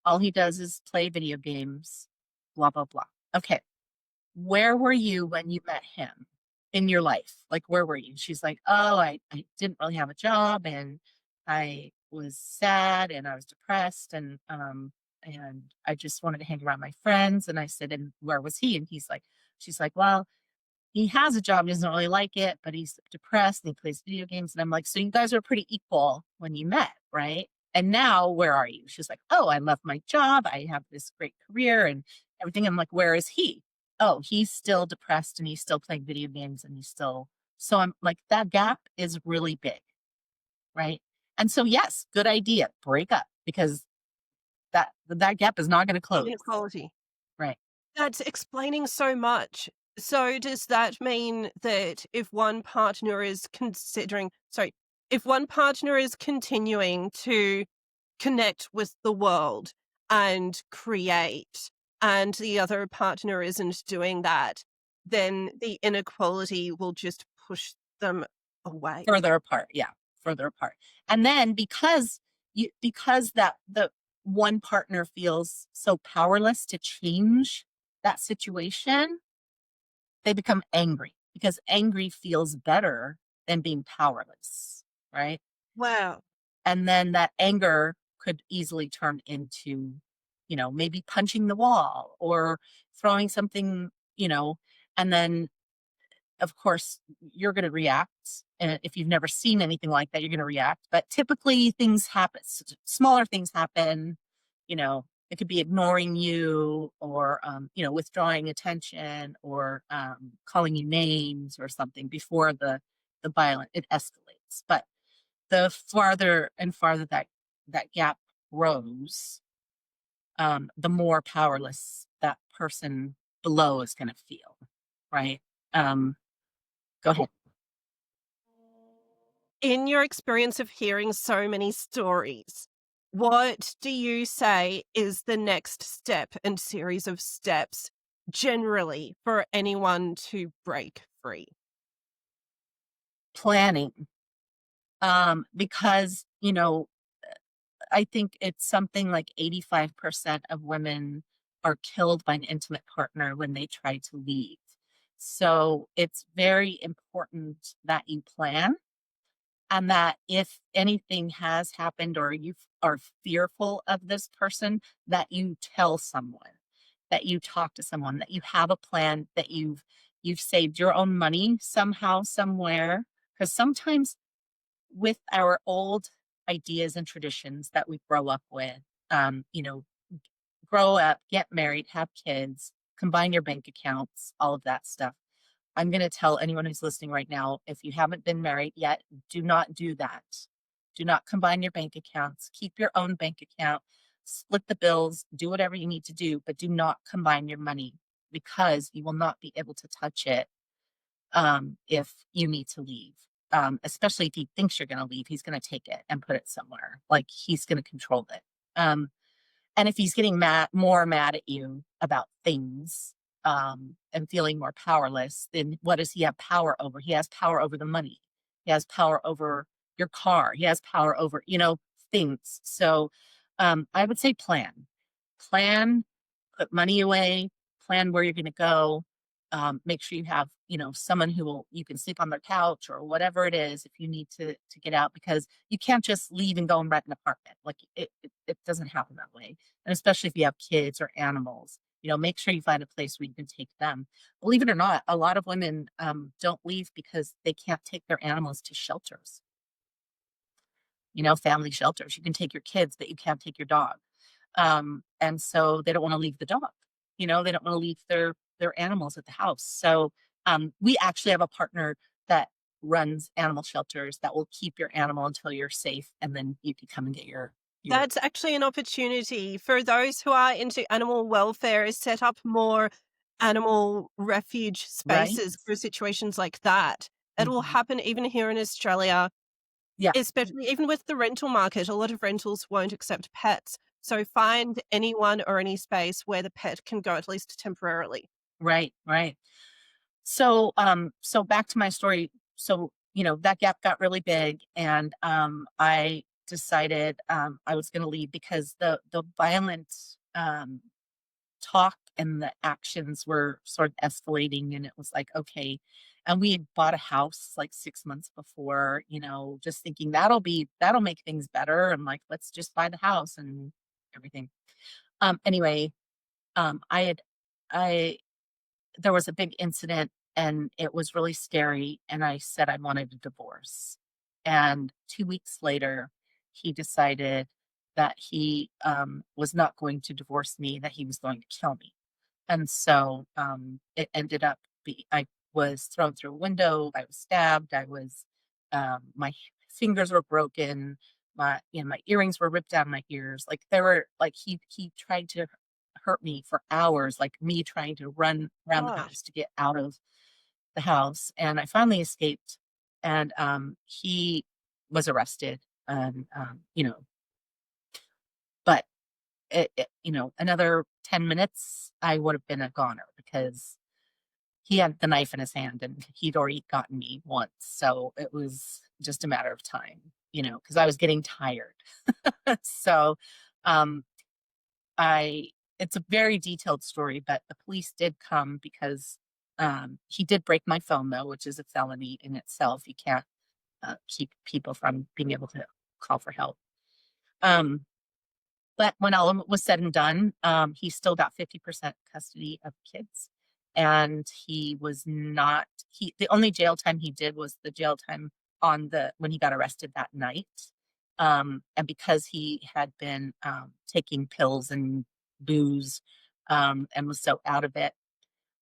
All he does is play video games, blah, blah, blah. Okay, where were you when you met him in your life? Like, where were you? She's like, "Oh, I didn't really have a job, and I was sad, and I was depressed, and I just wanted to hang around my friends." And I said, "And where was he?" And she's like, "Well, he has a job, he doesn't really like it, but he's depressed and he plays video games." And I'm like, "So you guys were pretty equal when you met, right? And now where are you?" She's like, "Oh, I love my job. I have this great career and everything." I'm like, "Where is he?" "Oh, he's still depressed and he's still playing video games and he's still." So I'm like, that gap is really big, right? And so, yes, good idea. Break up because that gap is not going to close. Inequality. Right. That's explaining so much. So does that mean that if one partner is continuing to connect with the world and create, and the other partner isn't doing that, then the inequality will just push them away? Further apart, yeah, further apart. And then because that the one partner feels so powerless to change that situation, they become angry because angry feels better than being powerless, right? Wow. And then that anger could easily turn into, maybe punching the wall or throwing something, and then of course, you're going to react. And if you've never seen anything like that, you're going to react. But typically, things happen, smaller things happen. It could be ignoring you or, withdrawing attention or calling you names or something before the violent, it escalates. But the farther and farther that gap grows, the more powerless that person below is going to feel, right? Um, Go ahead. In your experience of hearing so many stories, what do you say is the next step and series of steps generally for anyone to break free? Planning, because, I think it's something like 85% of women are killed by an intimate partner when they try to leave. So it's very important that you plan and that if anything has happened or you are fearful of this person, that you tell someone, that you talk to someone, that you have a plan, that you've saved your own money somehow, somewhere. Because sometimes with our old ideas and traditions that we grow up with, um, you know, grow up, get married, have kids, combine your bank accounts, all of that stuff. I'm going to tell anyone who's listening right now, if you haven't been married yet, do not do that. Do not combine your bank accounts. Keep your own bank account, split the bills, do whatever you need to do, but do not combine your money because you will not be able to touch it if you need to leave. Especially if he thinks you're going to leave, he's going to take it and put it somewhere. Like he's going to control it. And if he's getting more mad at you about things, and feeling more powerless, then what does he have power over? He has power over the money. He has power over your car. He has power over, things. So I would say plan, put money away, plan where you're going to go, Make sure you have, someone who will you can sleep on their couch or whatever it is if you need to get out, because you can't just leave and go and rent an apartment. Like it doesn't happen that way. And especially if you have kids or animals, make sure you find a place where you can take them. Believe it or not, a lot of women don't leave because they can't take their animals to shelters, family shelters. You can take your kids, but you can't take your dog. And so they don't want to leave the dog. They don't want to leave their animals at the house. So we actually have a partner that runs animal shelters that will keep your animal until you're safe, and then you can come and get your That's actually an opportunity for those who are into animal welfare is set up more animal refuge right. spaces for situations like that. It will Mhm. happen even here in Australia, Yeah, especially even with the rental market. A lot of rentals won't accept pets. So find anyone or any space where the pet can go at least temporarily. right, right. So back to my story. So, that gap got really big, and I decided I was going to leave because the violent talk and the actions were sort of escalating, and it was like, okay. And we had bought a house like 6 months before, just thinking that'll make things better. And like, let's just buy the house and everything. Anyway, I had I there was a big incident, and it was really scary, and I said I wanted a divorce. And 2 weeks later, he decided that he was not going to divorce me, that he was going to kill me. And so, it ended up I was thrown through a window, I was stabbed, my fingers were broken, my earrings were ripped out of my ears. Like, there were like, he tried to hurt me for hours, like me trying to run around the Gosh, house to get out of the house, and I finally escaped, and, he was arrested, and, but another 10 minutes, I would have been a goner because he had the knife in his hand and he'd already gotten me once. So it was just a matter of time, because I was getting tired. So um, I, it's a very detailed story, but the police did come because he did break my phone, though, which is a felony in itself. You can't keep people from being able to call for help. Um, But when all of it was said and done, he still got 50% custody of kids. And he was not the only jail time he did was the jail time when he got arrested that night. And because he had been taking pills and booze, and was so out of it,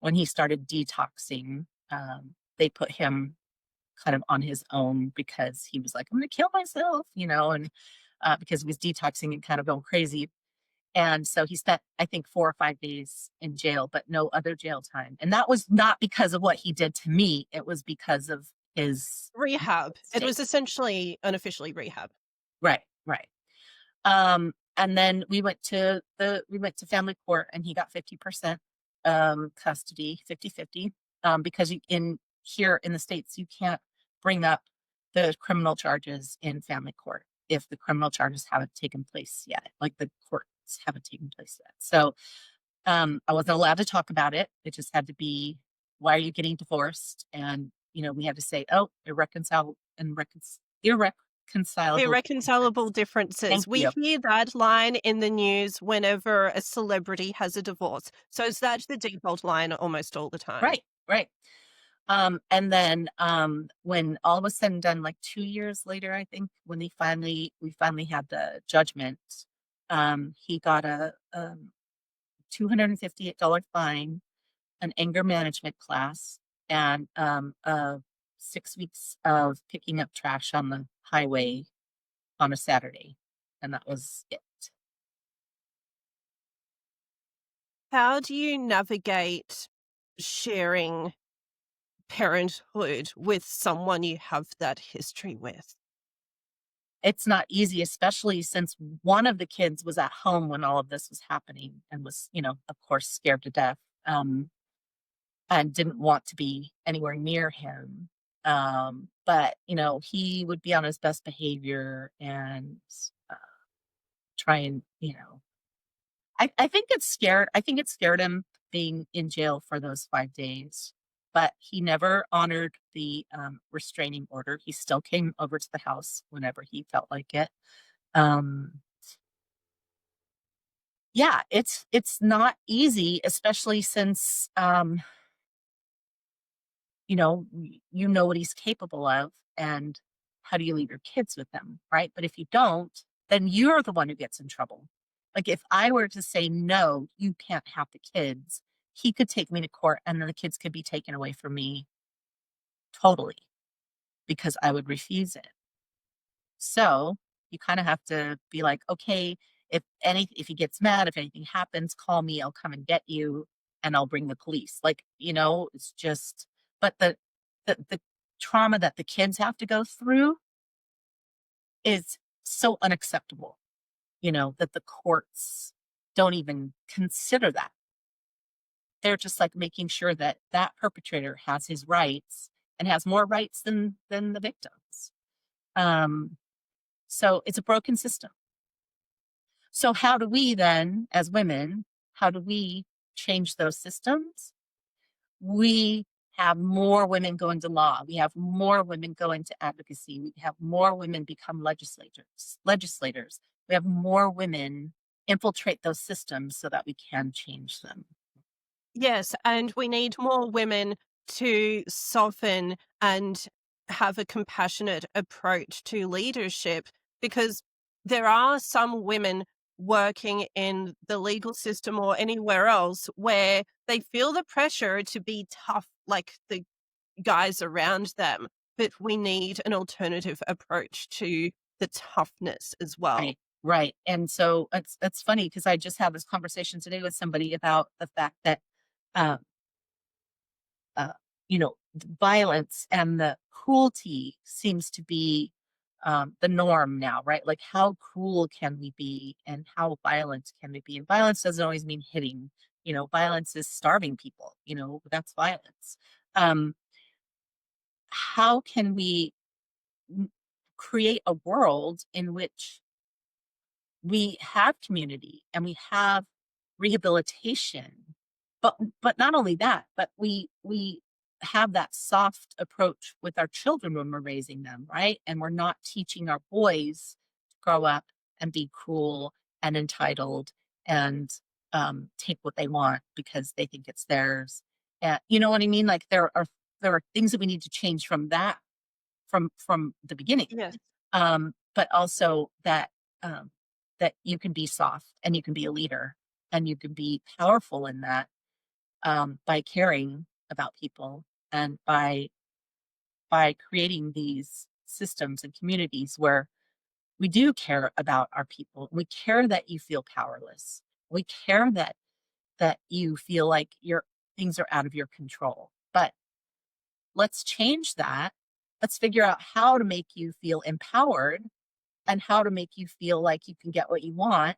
when he started detoxing, they put him kind of on his own because he was like, I'm gonna kill myself, and because he was detoxing and kind of going crazy. And so he spent, I think, 4 or 5 days in jail, but no other jail time. And that was not because of what he did to me, it was because of his rehab. It state. was essentially unofficially rehab. Right, right. And then we went to family court, and he got 50% custody, 50-50, because here in the States, you can't bring up the criminal charges in family court if the criminal charges haven't taken place yet, like the courts haven't taken place yet. So I wasn't allowed to talk about it. It just had to be, why are you getting divorced? And we had to say, oh, irreconcilable Irreconcilable differences. differences. Thank We you. hear that line in the news whenever a celebrity has a divorce. So is that the default line almost all the time? Right, right. And then when all was said and done, like 2 years later, I think, when we finally had the judgment, he got a $258 fine, an anger management class, and 6 weeks of picking up trash on the highway on a Saturday. And that was it. How do you navigate sharing parenthood with someone you have that history with? It's not easy, especially since one of the kids was at home when all of this was happening and was, of course, scared to death, and didn't want to be anywhere near him. But, he would be on his best behavior and uh, try and, I think it scared him. being in jail for those 5 days, but he never honored the restraining order. He still came over to the house whenever he felt like it. Um, yeah, it's not easy, especially since you know what he's capable of, and how do you leave your kids with him, right? But if you don't, then you're the one who gets in trouble. Like if I were to say, no, you can't have the kids, he could take me to court and then the kids could be taken away from me totally because I would refuse it. So you kind of have to be like, okay, if he gets mad, if anything happens, call me, I'll come and get you and I'll bring the police. Like, it's just but the trauma that the kids have to go through is so unacceptable, that the courts don't even consider that. They're just like making sure that that perpetrator has his rights and has more rights than the victims. Um, so it's a broken system. So how do we then, as women, how do we change those systems? We have more women go into law. We have more women go into advocacy. We have more women become legislators. We have more women infiltrate those systems so that we can change them. Yes, and we need more women to soften and have a compassionate approach to leadership, because there are some women working in the legal system or anywhere else where they feel the pressure to be tough like the guys around them, but we need an alternative approach to the toughness as well. Right. Right. And so it's funny because I just had this conversation today with somebody about the fact that um, uh, violence and the cruelty seems to be the norm now, right? Like, how cruel can we be and how violent can we be? And violence doesn't always mean hitting, violence is starving people, that's violence. Um, how can we n- create a world in which we have community and we have rehabilitation, but not only that, but we have that soft approach with our children when we're raising them, right? And we're not teaching our boys to grow up and be cruel and entitled and take what they want because they think it's theirs. And you know what I mean? Like there are things that we need to change from that, from the beginning, Yes. but also um, that you can be soft and you can be a leader and you can be powerful in that, by caring about people and by creating these systems and communities where we do care about our people. We care that you feel powerless. We care that you feel like your things are out of your control. But let's change that. Let's figure out how to make you feel empowered and how to make you feel like you can get what you want,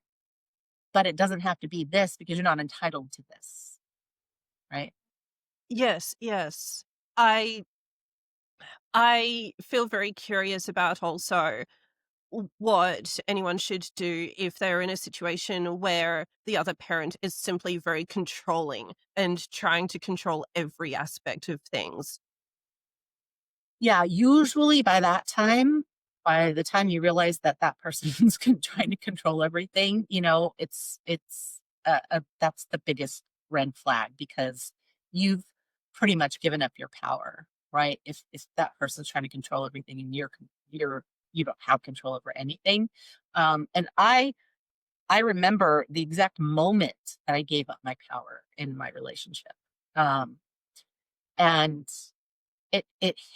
but it doesn't have to be this because you're not entitled to this, right? Yes, yes. I I feel very curious about also what anyone should do if they're in a situation where the other parent is simply very controlling and trying to control every aspect of things. Yeah, usually by the time you realize that that person's trying to control everything, that's the biggest red flag because you've pretty much given up your power, right? If that person's trying to control everything and you don't have control over anything. And I remember the exact moment that I gave up my power in my relationship. Um, and it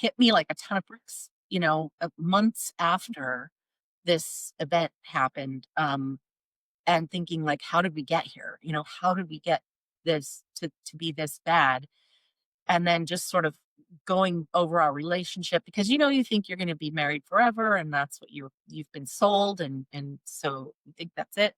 hit me like a ton of bricks, months after this event happened, and thinking like, how did we get here? How did we get this to be this bad? And then just sort of going over our relationship because you think you're going to be married forever and that's what you've been sold, and so you think that's it.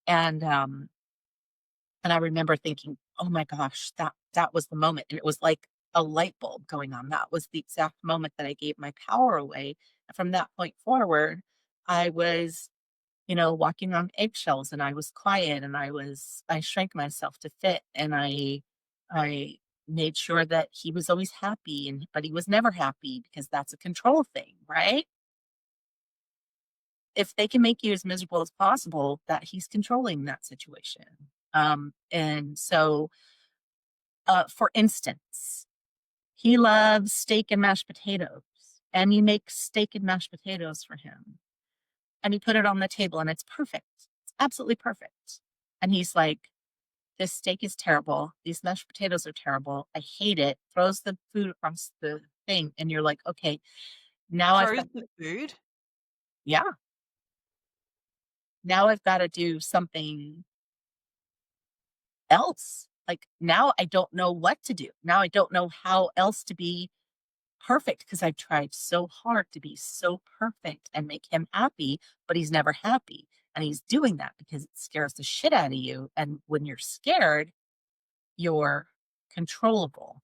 And I remember thinking, "Oh my gosh, that was the moment." And it was like a light bulb going on. That was the exact moment that I gave my power away. And from that point forward, I was, walking on eggshells, and I was quiet, and I shrank myself to fit, and I made sure that he was always happy, but he was never happy because that's a control thing, right? If they can make you as miserable as possible, that he's controlling that situation. And so, for instance, he loves steak and mashed potatoes, and you make steak and mashed potatoes for him, and you put it on the table, and it's perfect. It's absolutely perfect. And he's like, "This steak is terrible. These mashed potatoes are terrible. I hate it." Throws the food across the thing, and you're like, "Okay, now I've Throws got." the food? Yeah, now I've got to do something else. Like, now I don't know what to do. Now I don't know how else to be perfect because I've tried so hard to be so perfect and make him happy, but he's never happy. And he's doing that because it scares the shit out of you. And when you're scared, you're controllable.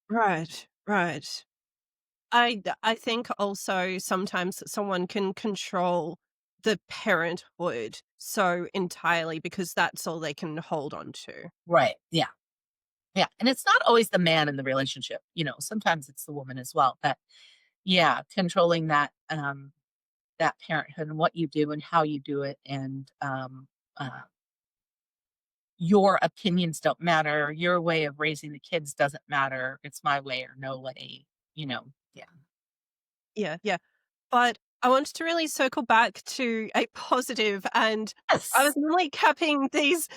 Right, right. I think also sometimes someone can control the parenthood so entirely because that's all they can hold on to. Right. Yeah. Yeah. And it's not always the man in the relationship. Sometimes it's the woman as well. But yeah, controlling that parenthood and what you do and how you do it, and uh your opinions don't matter. Your way of raising the kids doesn't matter. It's my way or no way, Yeah. Yeah, yeah. But I wanted to really circle back to a positive, and Yes. I was normally capping these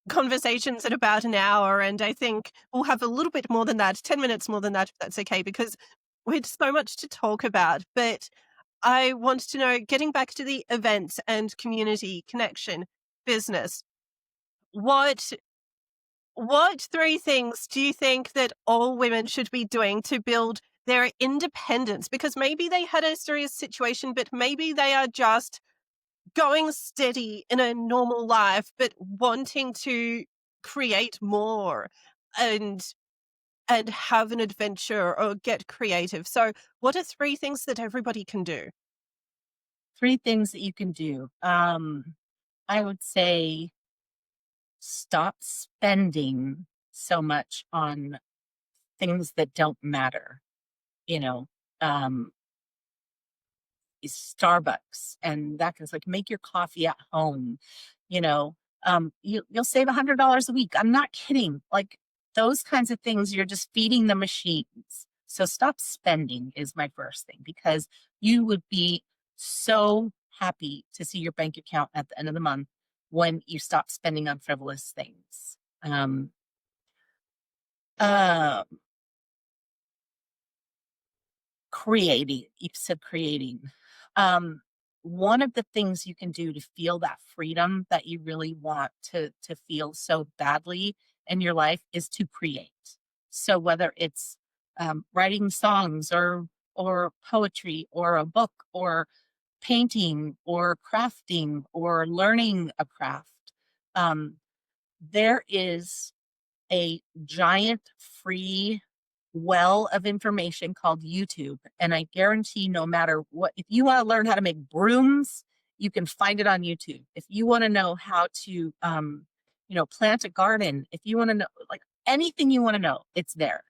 conversations at about an hour, and I think we'll have a little bit more than that, 10 minutes more than that, if that's okay, because we had so much to talk about. But I wanted to know, getting back to the events and community connection business, what what 3 things do you think that all women should be doing to build their independence? Because maybe they had a serious situation, but maybe they are just going steady in a normal life, but wanting to create more and have an adventure or get creative. So, what are 3 things that everybody can do? Three things that you can do. I would say stop spending so much on things that don't matter. You know, um, Starbucks and that kind of like make your coffee at home, you know. You'll save $100 a week. I'm not kidding. Like those kinds of things, you're just feeding the machines. So stop spending is my first thing because you would be so happy to see your bank account at the end of the month when you stop spending on frivolous things. Uh, Creating, you said creating. Um, One of the things you can do to feel that freedom that you really want to feel so badly in your life is to create. So whether it's writing songs or poetry or a book or painting or crafting or learning a craft, um, there is a giant free well of information called YouTube. And I guarantee no matter what, if you want to learn how to make brooms, you can find it on YouTube. If you want to know how to, plant a garden, if you want to know, like anything you want to know, it's there.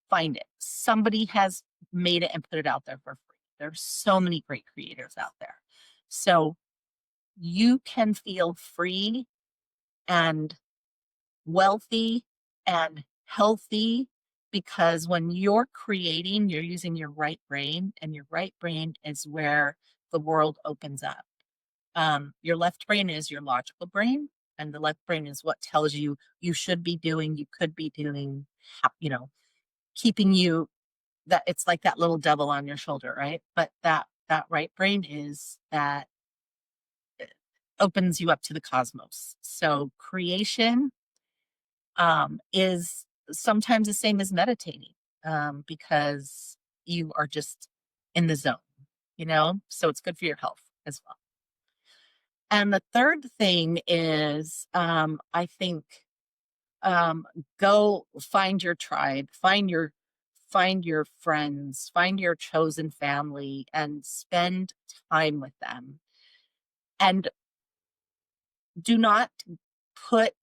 Find it. Somebody has made it and put it out there for free. There's so many great creators out there. So you can feel free and wealthy and healthy because when you're creating, you're using your right brain, and your right brain is where the world opens up. Your left brain is your logical brain, and the left brain is what tells you you should be doing, you could be doing, you know, keeping you that it's like that little devil on your shoulder, right? But that right brain is that opens you up to the cosmos. So creation is sometimes the same as meditating because you are just in the zone, So it's good for your health as well. And the third thing is, I think, go find your tribe, find your find your friends, find your chosen family, and spend time with them. And do not put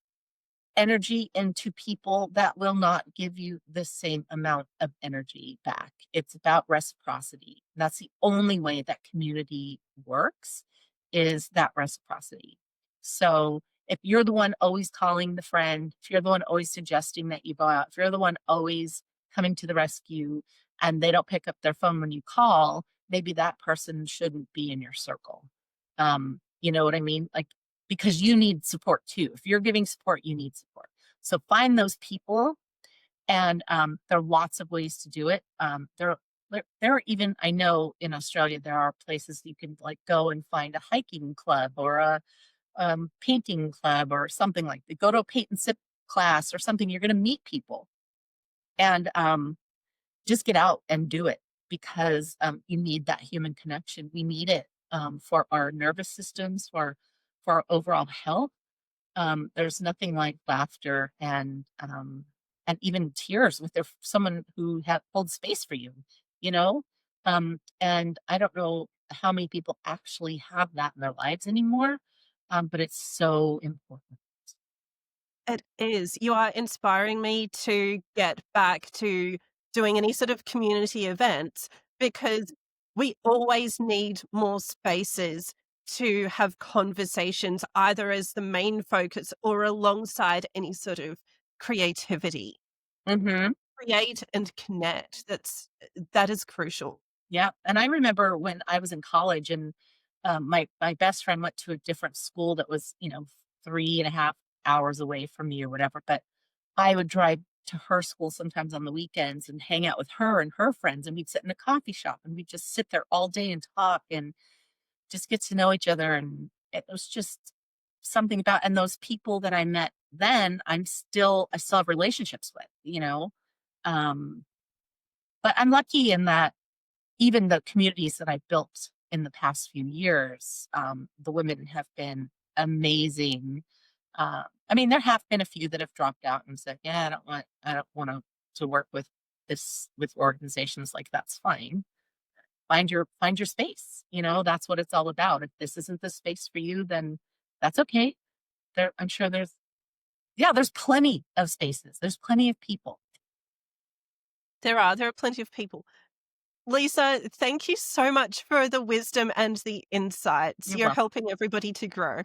energy into people that will not give you the same amount of energy back. It's about reciprocity. That's the only way that community works is that reciprocity. So if you're the one always calling the friend, if you're the one always suggesting that you go out, if you're the one always coming to the rescue and they don't pick up their phone when you call, maybe that person shouldn't be in your circle. You know what I mean? Like, because you need support too. If you're giving support, you need support. So find those people, and there are lots of ways to do it. There are even, I know in Australia there are places you can like go and find a hiking club or a painting club or something like that. Go to a paint and sip class or something. You're going to meet people, and just get out and do it because you need that human connection. We need it for our nervous systems, for our overall health. There's nothing like laughter and even tears with someone who holds space for you, you know? And I don't know how many people actually have that in their lives anymore, but it's so important. It is. You are inspiring me to get back to doing any sort of community events because we always need more spaces to have conversations, either as the main focus or alongside any sort of creativity. Hmm. Create and connect. That is crucial. Yeah, and I remember when I was in college and, my best friend went to a different school that was, 3.5 hours away from me or whatever, but I would drive to her school sometimes on the weekends and hang out with her and her friends, and we'd sit in a coffee shop, and we'd just sit there all day and talk and just get to know each other, and it was just something about, and those people that I met then, I still have relationships with, Um, but I'm lucky in that even the communities that I've built in the past few years, the women have been amazing. I mean, there have been a few that have dropped out and said, "Yeah, I don't want to work with organizations." Like that's fine. Find your space. That's what it's all about. If this isn't the space for you, then that's okay. I'm sure there's plenty of spaces. There's plenty of people. There are plenty of people. Lisa, thank you so much for the wisdom and the insights. You're You're welcome. helping everybody to grow.